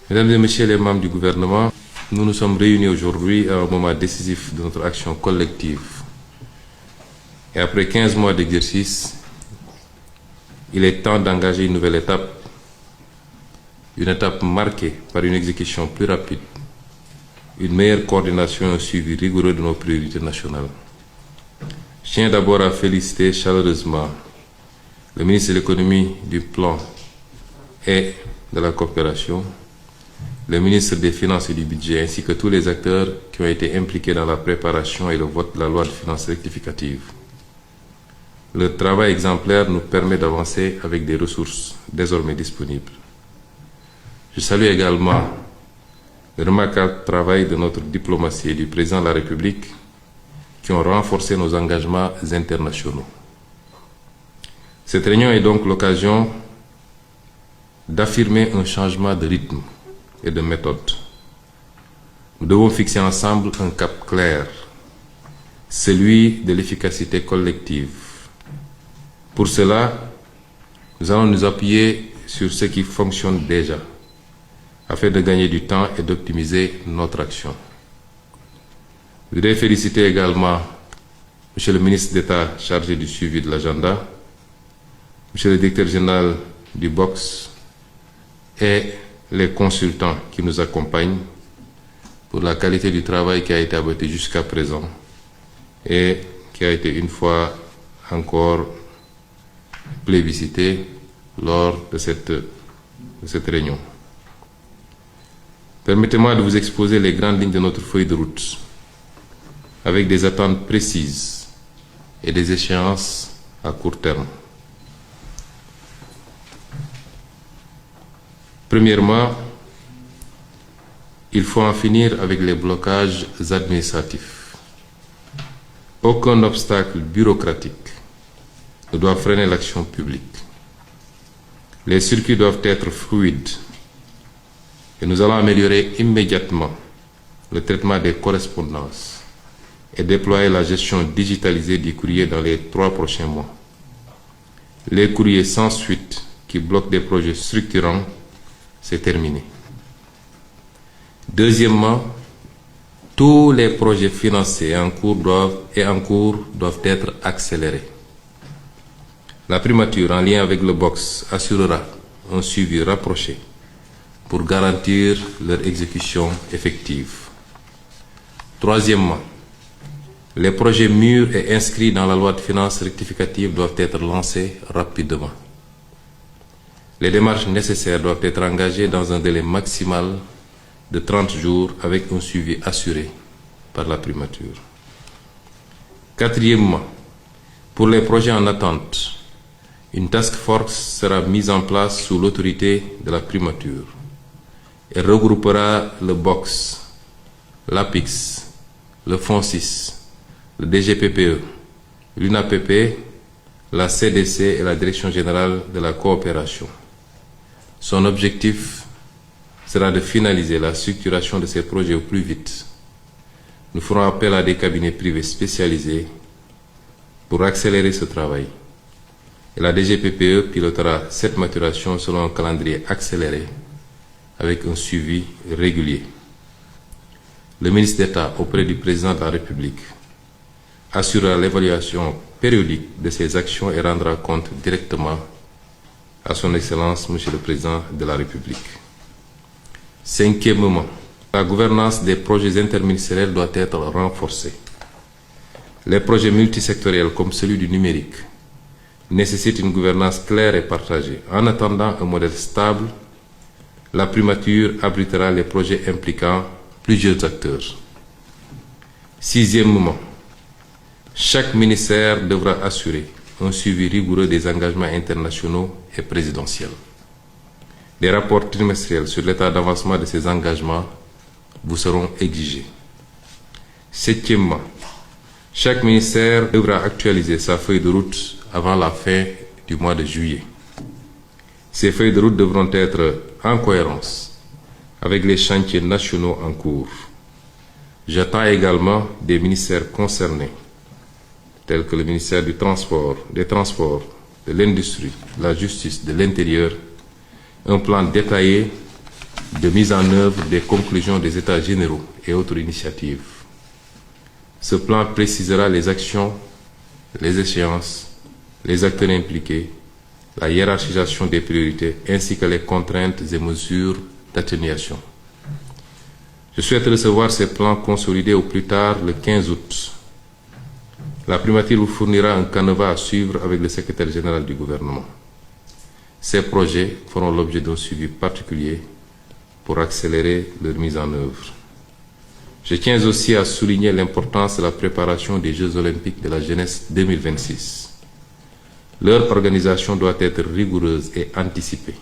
Mesdames et Messieurs les membres du gouvernement, nous nous sommes réunis aujourd'hui à un moment décisif de notre action collective. Et après 15 mois d'exercice, il est temps d'engager une nouvelle étape, une étape marquée par une exécution plus rapide, une meilleure coordination et un suivi rigoureux de nos priorités nationales. Je tiens d'abord à féliciter chaleureusement le ministre de l'économie, du plan et de la coopération, le ministre des Finances et du Budget, ainsi que tous les acteurs qui ont été impliqués dans la préparation et le vote de la loi de finances rectificative. Le travail exemplaire nous permet d'avancer avec des ressources désormais disponibles. Je salue également le remarquable travail de notre diplomatie et du président de la République qui ont renforcé nos engagements internationaux. Cette réunion est donc l'occasion d'affirmer un changement de rythme et de méthode. Nous devons fixer ensemble un cap clair, celui de l'efficacité collective. Pour cela, nous allons nous appuyer sur ce qui fonctionne déjà, afin de gagner du temps et d'optimiser notre action. Je voudrais féliciter également M. le ministre d'État chargé du suivi de l'agenda, M. le directeur général du BOX et les consultants qui nous accompagnent pour la qualité du travail qui a été abattu jusqu'à présent et qui a été une fois encore plébiscité lors de cette réunion. Permettez-moi de vous exposer les grandes lignes de notre feuille de route avec des attentes précises et des échéances à court terme. Premièrement, il faut en finir avec les blocages administratifs. Aucun obstacle bureaucratique ne doit freiner l'action publique. Les circuits doivent être fluides et nous allons améliorer immédiatement le traitement des correspondances et déployer la gestion digitalisée du courrier dans les 3 prochains mois. Les courriers sans suite qui bloquent des projets structurants, c'est terminé. Deuxièmement, tous les projets financés en cours doivent être accélérés. La primature, en lien avec le BOX, assurera un suivi rapproché pour garantir leur exécution effective. Troisièmement, les projets mûrs et inscrits dans la loi de finances rectificative doivent être lancés rapidement. Les démarches nécessaires doivent être engagées dans un délai maximal de 30 jours avec un suivi assuré par la primature. Quatrièmement, pour les projets en attente, une task force sera mise en place sous l'autorité de la primature et regroupera le BOX, l'APIX, le FONSIS, le DGPPE, l'UNAPP, la CDC et la Direction générale de la coopération. Son objectif sera de finaliser la structuration de ces projets au plus vite. Nous ferons appel à des cabinets privés spécialisés pour accélérer ce travail. Et la DGPPE pilotera cette maturation selon un calendrier accéléré avec un suivi régulier. Le ministre d'État auprès du président de la République assurera l'évaluation périodique de ces actions et rendra compte directement à son Excellence, Monsieur le Président de la République. Cinquièmement, la gouvernance des projets interministériels doit être renforcée. Les projets multisectoriels comme celui du numérique nécessitent une gouvernance claire et partagée. En attendant un modèle stable, la primature abritera les projets impliquant plusieurs acteurs. Sixièmement, chaque ministère devra assurer un suivi rigoureux des engagements internationaux et présidentiels. Des rapports trimestriels sur l'état d'avancement de ces engagements vous seront exigés. Septièmement, chaque ministère devra actualiser sa feuille de route avant la fin du mois de juillet. Ces feuilles de route devront être en cohérence avec les chantiers nationaux en cours. J'attends également des ministères concernés, tels que le ministère des Transports, de l'Industrie, de la Justice, de l'Intérieur, un plan détaillé de mise en œuvre des conclusions des États généraux et autres initiatives. Ce plan précisera les actions, les échéances, les acteurs impliqués, la hiérarchisation des priorités ainsi que les contraintes et mesures d'atténuation. Je souhaite recevoir ces plans consolidés au plus tard le 15 août. La primature vous fournira un canevas à suivre avec le secrétaire général du gouvernement. Ces projets feront l'objet d'un suivi particulier pour accélérer leur mise en œuvre. Je tiens aussi à souligner l'importance de la préparation des Jeux olympiques de la jeunesse 2026. Leur organisation doit être rigoureuse et anticipée,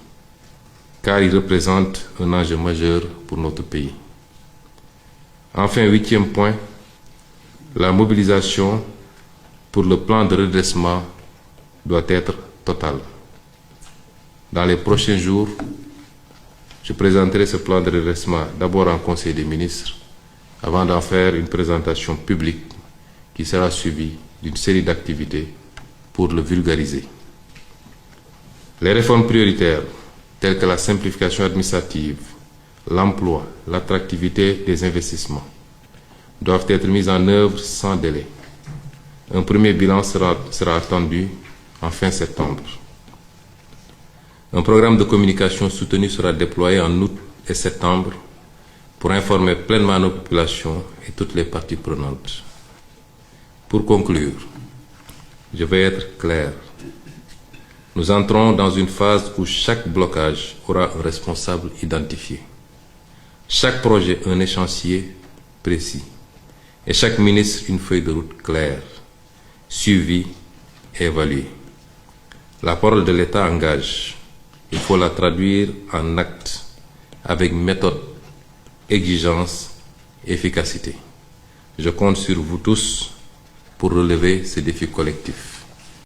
car ils représentent un enjeu majeur pour notre pays. Enfin, 8e point, la mobilisation pour le plan de redressement doit être totale. Dans les prochains jours, je présenterai ce plan de redressement d'abord en Conseil des ministres, avant d'en faire une présentation publique qui sera suivie d'une série d'activités pour le vulgariser. Les réformes prioritaires, telles que la simplification administrative, l'emploi, l'attractivité des investissements, doivent être mises en œuvre sans délai. Un premier bilan sera attendu en fin septembre. Un programme de communication soutenu sera déployé en août et septembre pour informer pleinement nos populations et toutes les parties prenantes. Pour conclure, je vais être clair. Nous entrons dans une phase où chaque blocage aura un responsable identifié. Chaque projet un échéancier précis. Et chaque ministre une feuille de route claire, suivie et évaluée. La parole de l'État engage. Il faut la traduire en actes avec méthode, exigence et efficacité. Je compte sur vous tous pour relever ces défis collectifs.